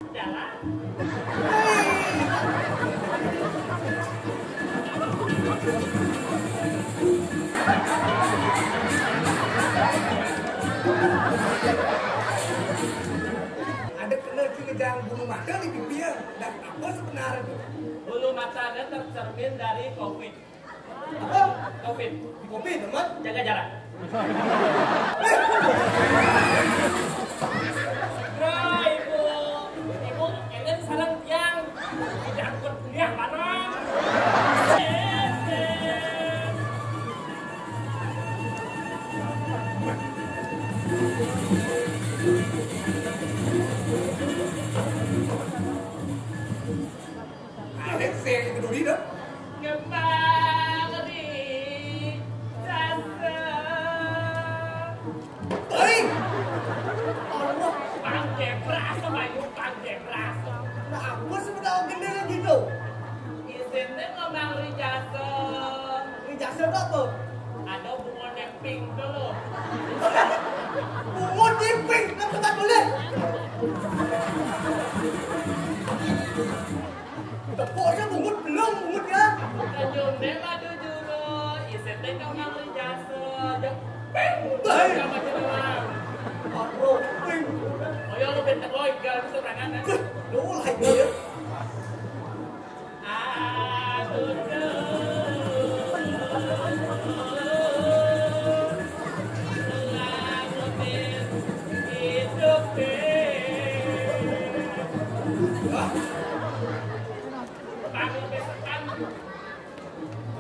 Jalan. Ada kena kejar bulu mata di pipi ya. Dan apa sebenarnya? Bulu matanya tercermin dari COVID. Apa? COVID. Kopi teman. Jaga jarak. Bro, ibu, ini sarang tiang. Tidak berkuliah mana? Ada saya yang kedua dah. Kembali jasa. Hei! Allah, Pantai berasa, Bayu, pantai berasa. nah apa sebenarnya gede gitu? Izinnya ngomong jasa. Ini jasa apa? Ada bunga pink dulu. Bungut di pink, kenapa tak boleh? Pokoknya bungut belum, bungut ya. Kejum deh madu dulu. Izinnya ngomong jasa. Jom pink. Baik. Sama jenuang. Aku pink. Oh ya, lu bentak lo, gak bisa berangan. Đúng là hành người Aduh. Hidup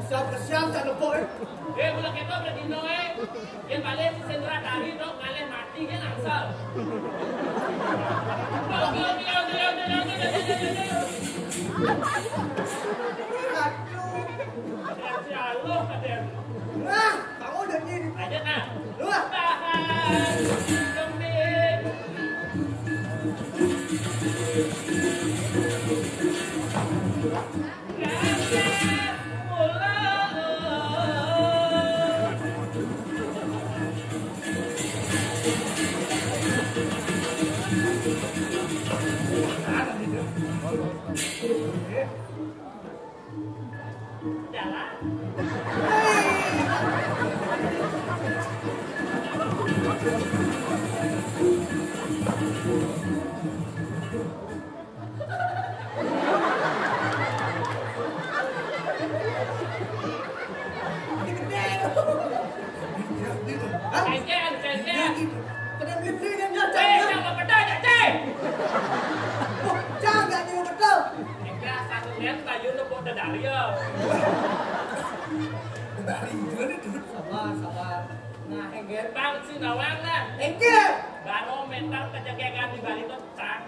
Kesiap tak lupa bulan kita berdino yang balik sendera tari dong kalian mati kan asal. Aduh Aduh, Nah, kamu udah gini aja nah. Lu lah Tahan, gembir. Ganjar pulang. Jalan. Cengken. Kena beli yang Jangan betul, cek. Jangan juga betul Enggak, satu lihat kayu lebok dari ya. Dari itu Sabar Nah, Engger Bang si nawang lah. Engger Barometer kejegekan di Bali itu cang.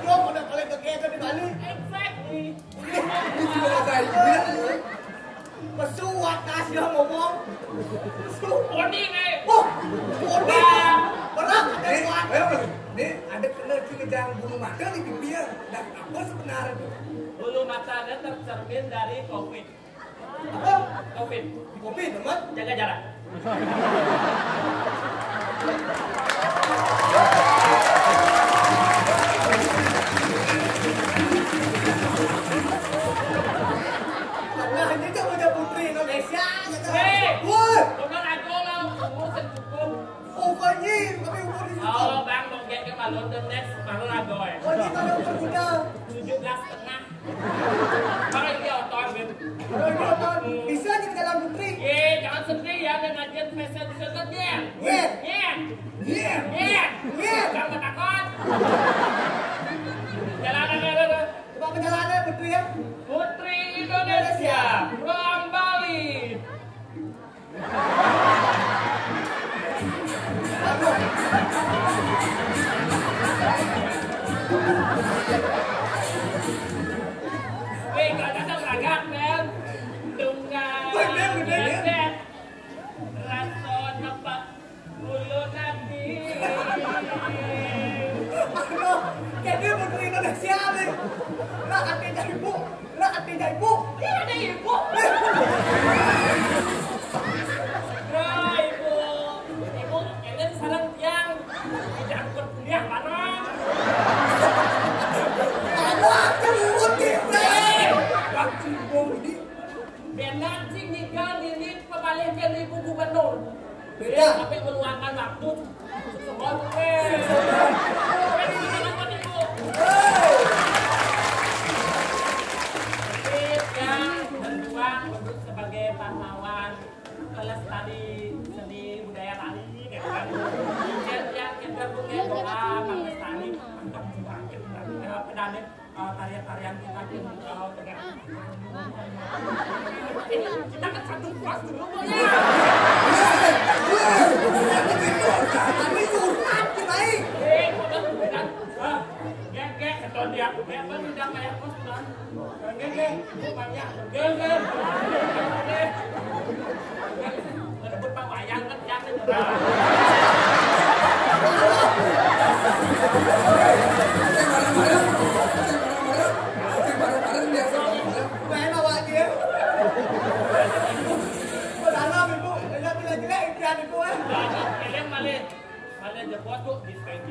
Lo udah kalian kegiatan di Bali Exactly. Ini juga saya Pesuat kasih ngomong Body nih. Oh, berat ada kuat. Nih, ada kena kejar bulu mata di pipi ya. Dan apa sebenarnya? Bulu matanya tercermin dari COVID. Apa? COVID. Kopi teman. Jaga jarak. Karena ini kan punya putri Indonesia. Hei, Woi, bener aku lah umur secukup. umurnya tapi umur di situ. Oh bang, mau get ke Malon the next Malon agoy. Oh, kita ada umur kita. 17,5. Bang ini otot gitu. Bisa jadi dalam putri. Ye, jangan sedih ya dengan ngajian spesial di sana dia. Ye. Ye. Jangan takut. Jalan. Coba perjalanan putri ya. Putri Indonesia from Bali. Wih, gak ada seragam, men. Tunggal. Bedet. Raso nepak bulu nanti. Aduh, jadi putri Indonesia nih. Lah, artinya ibu. Ini ada ibu. Bro, ibu, ini sarang tiang. Tidak berkuliah mana? Beda. Tapi meluangkan waktu semua mungkin. Berjuang untuk sebagai pahlawan pelestari seni budaya Bali gitu kan. Kita punya doa pelestari dan tarian-tarian kita dengan kita kan satu kelas dulu ya. Kami curhat Cimai. Gek keton dia gek kan udah kayak kos kan. Gek banyak gek. Berebut Pak Wayang kan jangan. Malah jepot tuh dispen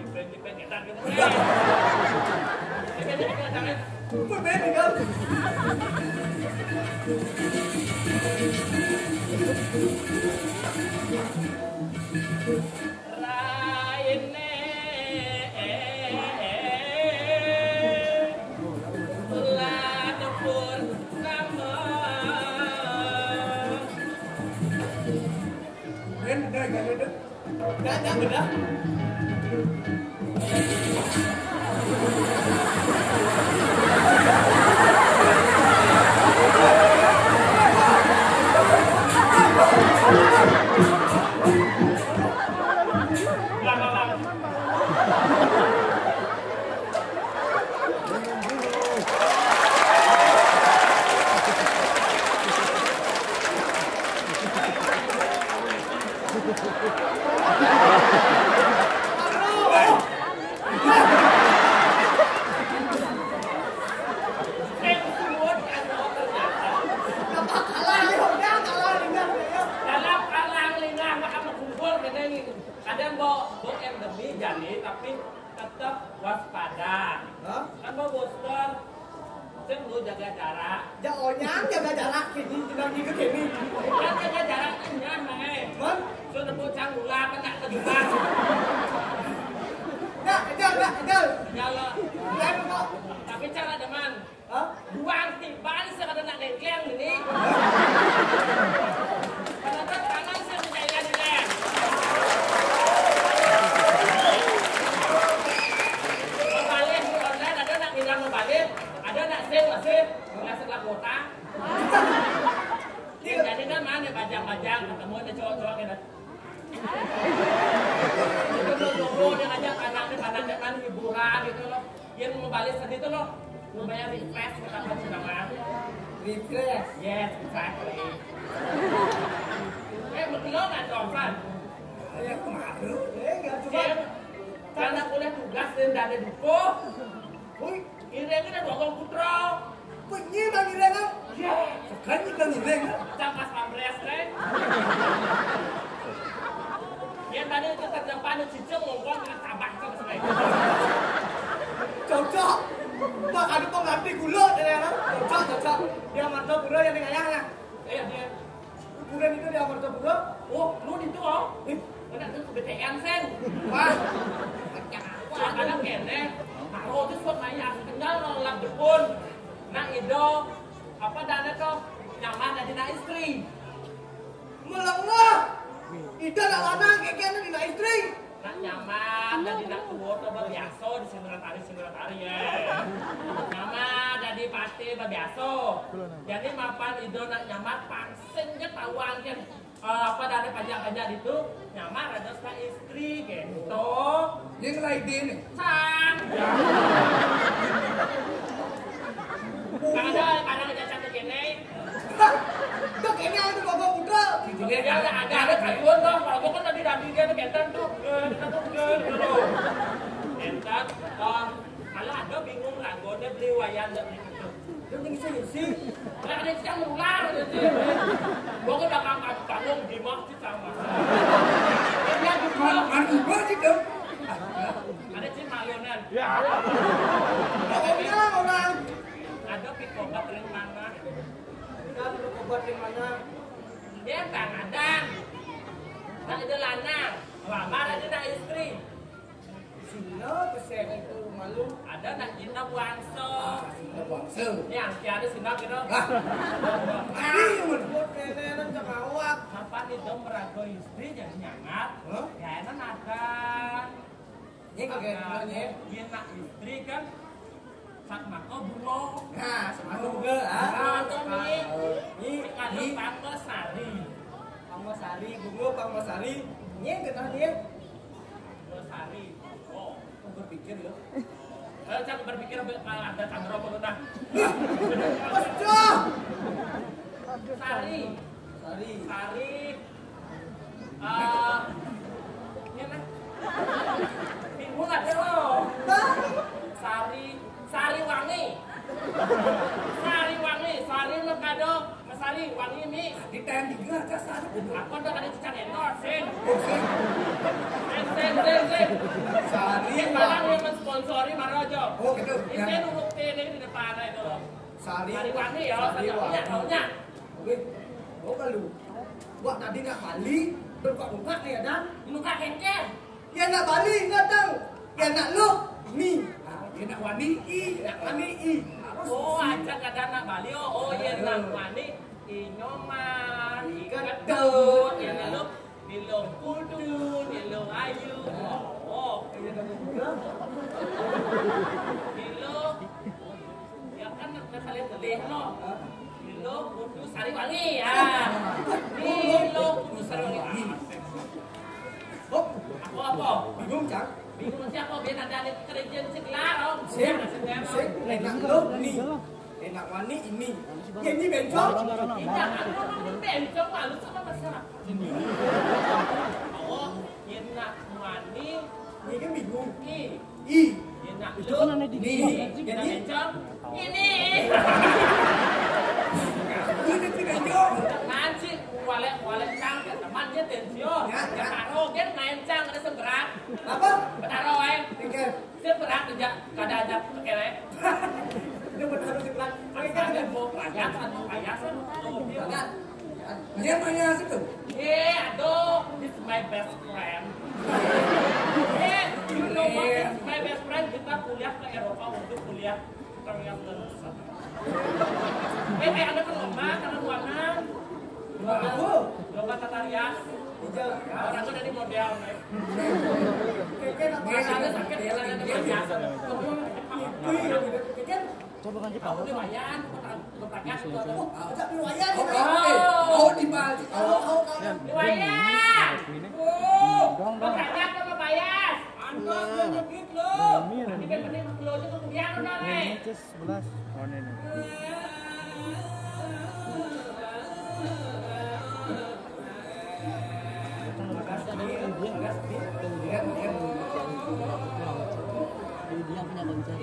edan gitu. Raine ladepur nama Gak beda. Kadang bawa endemi jadi tapi tetap waspada. Kan bawa booster, sen lu jaga jarak. Ya onyang jaga jarak kini jenang ke kini. Kan jaga jarak enggak mae. Mon, sudah bocang ulah kan tak terjebak. Nah, enggak. Kalau Lain kok. tapi cara deman. Hah? Buang tiba ni sekadar nak dengkleng ini. Kalau tak tangan saya percaya dia. Balik di online ada nak bilang balik, ada nak save masih nggak setelah kota. Jadi kan mana bajang-bajang ketemu ada cowok-cowok gitu. Itu dia ngajak anak-anak kan hiburan gitu loh. Yang mau balik sedih itu loh. Lumayan refresh kita kan sama. Refresh. Yes, exactly. Betul nggak Tompan? Ya kemarin. Enggak cuma. Karena kuliah tugas dan ada duko. Wih, irengnya ada dua putra. Penyi bang ireng. Ya, Kan ikan ireng. campas pamres kan. Yang tadi itu terdepan itu cicing ngomong dengan tabak sama sekali. Cocok. Pak ada pengganti gula dari orang. Cocok. Dia mantap gula yang ayahnya. Dia. Kuburan itu dia mantap gula. Oh, lu itu oh. Kena tuh kebetean sen. Wah. Kadang kene. Kalau itu suat maya kenal nolak depun. Nak ido apa dana tuh nyaman dari nak istri. Melengah. Ida nak lanang kekena di nak istri. Nak nyaman dari nak tua tuh berbiasa di sindiran tari ya. Nyaman dari pasti berbiasa. Jadi mapan ido nak nyaman pangsengnya tawang kan. Apa dana pajak-pajak itu nyaman ada sama istri gitu. Dia ngelai dia nih. Sang. Kadang jajan begini. Tuh kayaknya itu bapak putra. Dia ada kayuan tuh. Kalau gua kan tadi daping dia tuh kenten tuh. Kenten. Kalau ada bingung lah. Gua dia beli wayan dan beli itu. Dia tinggi sih. Nah ada yang ngulang gitu. Gua kan udah kangkang di masjid sama. Dia juga. Mana sih dong? Ada cin malionan. Ya. Pokoknya orang. Ada pikobat dari mana? Ada obat di mana? Dia kadang Nak ada lanang, lamar ada nak istri. Sina pesek itu malu. Ada nak cinta bangsa. Sina bangsa. Ni angki ada sina kira. Ini menurut nenek cak awak. Kapan itu merago istri jadi nyangat? Ya enak ada. Ini kagaknya. Dia nak istri kan. Sak mako bungo. Nah, sama juga. Ini ada Panggo Sari. Panggo Sari, bungo Panggo Sari. Ini kenal dia. Panggo Sari. Oh, berpikir ya. Jangan berpikir ada Chandra Purna. Pecah. Sari. Sari. Sari. Ini mana? Bingung ada loh. Sari. Sari wangi. Sari wangi. Sari mekado. Sari wangi mi. Di tem tiga aja sari. Aku udah kada cicang endor, Sen. Sen. Sari Sekarang yang mensponsori Marojo. Oh gitu. Ini urut ini di depan itu loh. Sari wangi ya, taunya. Oke. Oh kalau buat tadi nak Bali, berbuka ya dan Nuka kengkeng. ya nak Bali nggak tahu. Ya nak lu mi. Ya nak wani i, nak wani i. Oh, aja kada nak Bali. Oh, ya nak wani inyoman, Ikedut, ya lalu dilong kudu, dilong ayu. Oh, dilong. Ya kan kalian telih lo. Dilong kudu sari wangi ya. Dilong kudu sari wangi. Oh, Apa? bingung cak. Bingung siapa biar ada kerjaan sekelar om. Sip, enak lu ni. Enak wani ini. Ya ini bencong. Tidak, aku bencong malu sama masyarakat. Oh, enak wani. Ini kan bingung. I. Enak lu. Ini. Kita bencong. Ini. Ini bencong. Nanti walek cang temannya tension. Ya taruh dia main cang ada seberat. Apa? Taruh Tiket. seberat aja kada ada kere. Ini benar sebelah. Ada mau pelajar atau payasan. Dia mana situ? Aduh, this is my best friend. You know what? This is my best friend. Kita kuliah ke Eropa untuk kuliah ternyata. Ada ke lomba karena warna. Lomba tata rias. Orang itu dari model. Ada sakit ya, ada biasa. Coba kan Jepang. Aku diwayan, berpakai Diwayan. Oh di Bali. diwayan. Berpakai sama bayas. Antos menyekit lo. Ini kan penting lo itu kemudian udah nih. 11. Oh ini. Dia punya konser.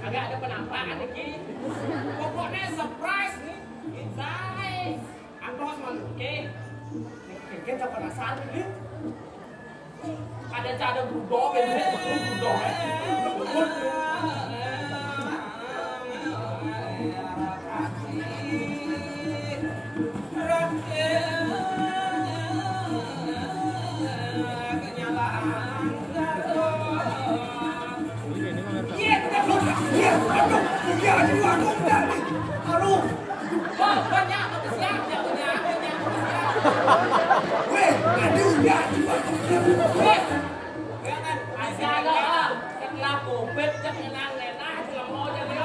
Agak ada penampakan lagi. Pokoknya surprise nih. Guys, Antos malu. Oke. Kita penasaran nih. Ada cara berubah, berubah. Setelah COVID, jangan enak, mau jadi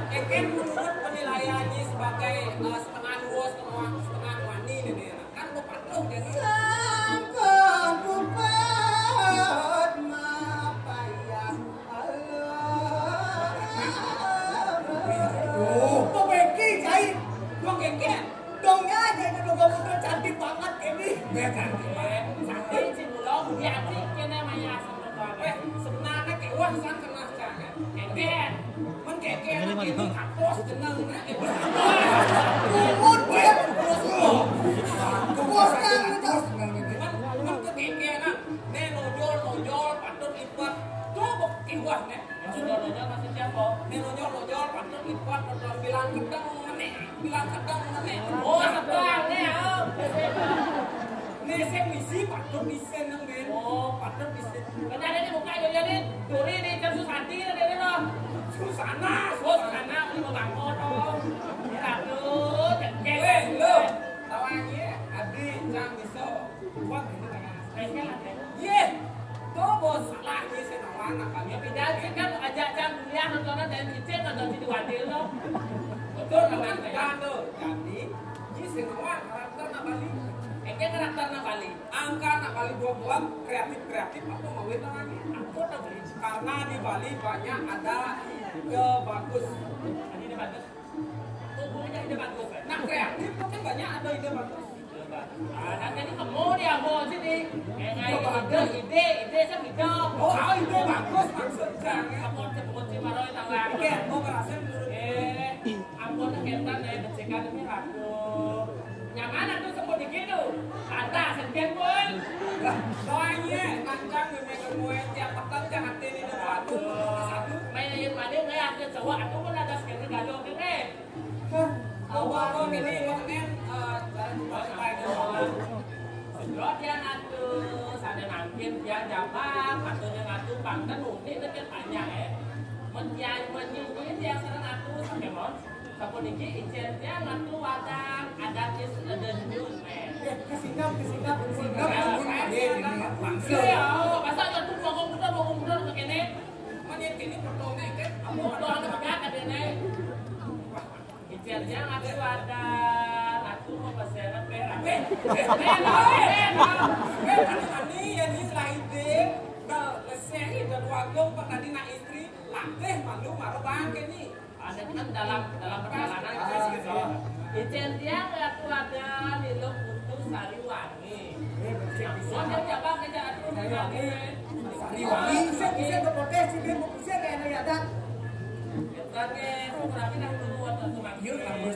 Eken menurut penilaiannya sebagai setengah dua, setengah wani ini kan lo patuh jadi. Sangka ini kapos jeneng nek. Umut dia. Bos kan itu. Man kekekenan nek nojol patut lipat. Coba kiwah nek. Nojol masih siapa? Nek nojol patut lipat patut bilang kedeng nek. Oh, sedang nih. Nek sing misi patut disen nang ben. Oh, Patut disen. Kan ada di muka aja nih. Duri nih jam Susanti ada loh. Susana, Susana ini mau bangun dong. Ya tuh, Weh, lo. Tawanya Adi Cang bisa. Wah, ini kayak. Ye. Kau bos salah ni senawan apa Ya pindah sih kan ajak jam kuliah nontonan dan kicet nonton di Wadil loh. betul dengan kan lo. Jadi, ji senawan karakter nak balik. Karakter nak balik. Angka nak balik buat kreatif apa mau lagi? Aku tak beli. Karena di Bali banyak ada ide bagus. Ini bagus. Tubuhnya ide bagus. Nah kreatif kan banyak ada ide bagus. Nanti ini kamu dia mau sini. Kayak ide saya ide. Oh ide bagus maksudnya. Kamu sebut si Maroy tahu ya? Oke, mau berhasil menurut. Ampun kegiatan dari bersihkan ini aku. Nyaman tuh semua di gitu. Ada sentian pun. Soalnya kancang memang gue tiap petang jangan ini dan waktu satu. Main yang mana nggak ada cowok atau pun ada sekali gaduh kene. Awal ini makanya baik Sedot dia ngatu, sada nangkin dia jambak, katanya ngatu bangtan unik itu kan banyak menyuguhin dia sana ngatu sampai mon. Kapun ini ijen dia ngatu wadang ada is the news man. kesingap. Iya, masa ngatu bangun bener ke kene. Mana kini pertolongan kan? Aku doa ada pakai kadene. Ijen dia ngatu wadang, ngatu mau pesenan perak. Ani yang ini lain deh. Kalau lesnya dan waktu tadi nak istri, latih malu marah bangke nih. Ada kan dalam perjalanan gitu. Ijen dia ngatu ada di lo putus Sariwangi. Oh dia siapa kerja terus Sariwangi. Sariwangi bisa kepotes sih dia mau bisa kayak ya dak. Kita ke berarti nak tunggu atau cuma Yuk kamu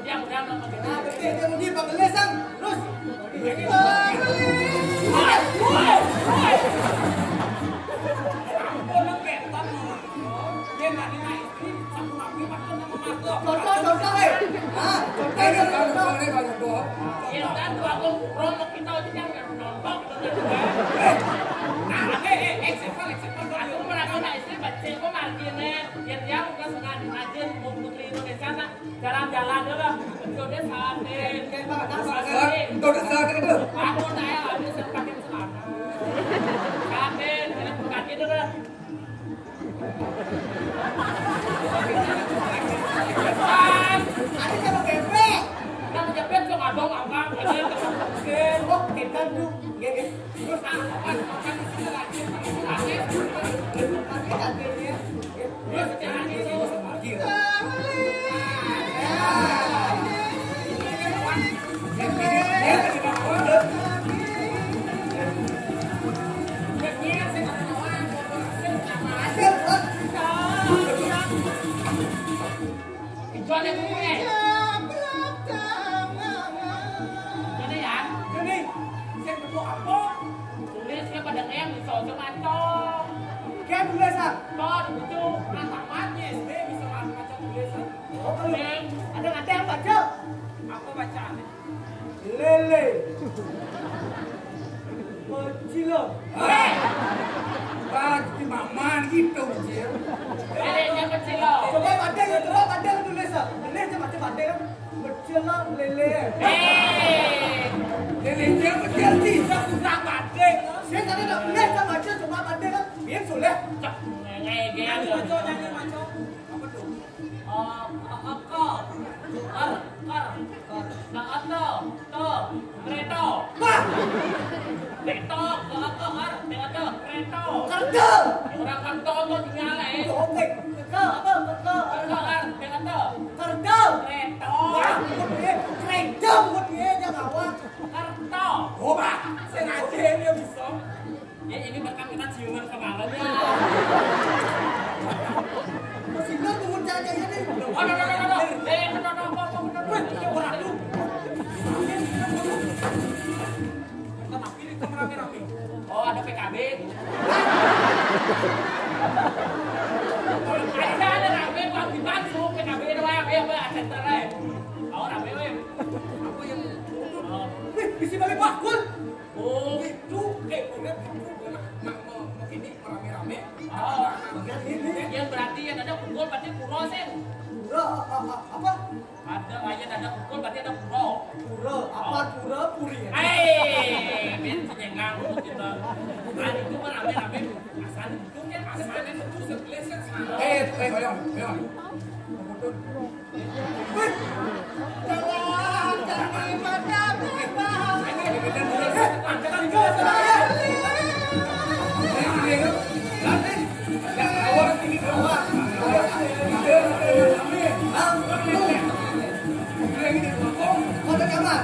Yang jalan tejani jalan-jalan dulu, udah saatnya. Kau dah salah kan itu? Aku saya habis pakai celana. Kamen, jalan kaki dulu. Ada sama geprek. Kamu jepit kok ngadong angkat. Oh, kita dulu. Terus makan di sini lagi. Terus jangan itu. Jualnya gue. Jadi ya, Jadi, saya perlu apa? tulisnya pada yang di sosok mantong. Kayak tulisan. Toh dibutuh. Tamatnya SD bisa baca tulisan. Neng, Ada nggak yang baca? Apa bacaannya? Lele. Kecil. Pasti mama gitu dia. lelenya kecil loh. Coba ada tulisan. Lele macam ada kan? Kecil lele. Eh, Lele dia kecil sih. Gaya Maco nyanyi maco. Apa tuh? Kerja. Orang kanto tuh tinggal Oke. Kerja apa? Kerja. Kerja. Kerja buat dia jangan awak. Coba. Sengaja dia bisa. Ya ini bahkan kita ciuman kemarinnya. Singa tunggu jajan ini. Tapi ini rame-rame. Oh ada PKB. Ada rame Pak dibantu PKB doang ya Pak senternya. Oh rame weh. Apa yang Wih, bisa balik bakul. Oh itu udah mau ini rame-rame. oh Bagian ini. yang berarti yang ada pukul berarti puro sen. Pura apa? Ada yang ada pukul berarti ada puro. Pura apa? Pura puri. Hei, bensin yang ngangkut kita. Hari itu mah rame-rame. Asal itu kan asal itu sebelah sana. Ayo. Wih. Jangan pada bebas. Jangan tinggal saya. Ada kamar.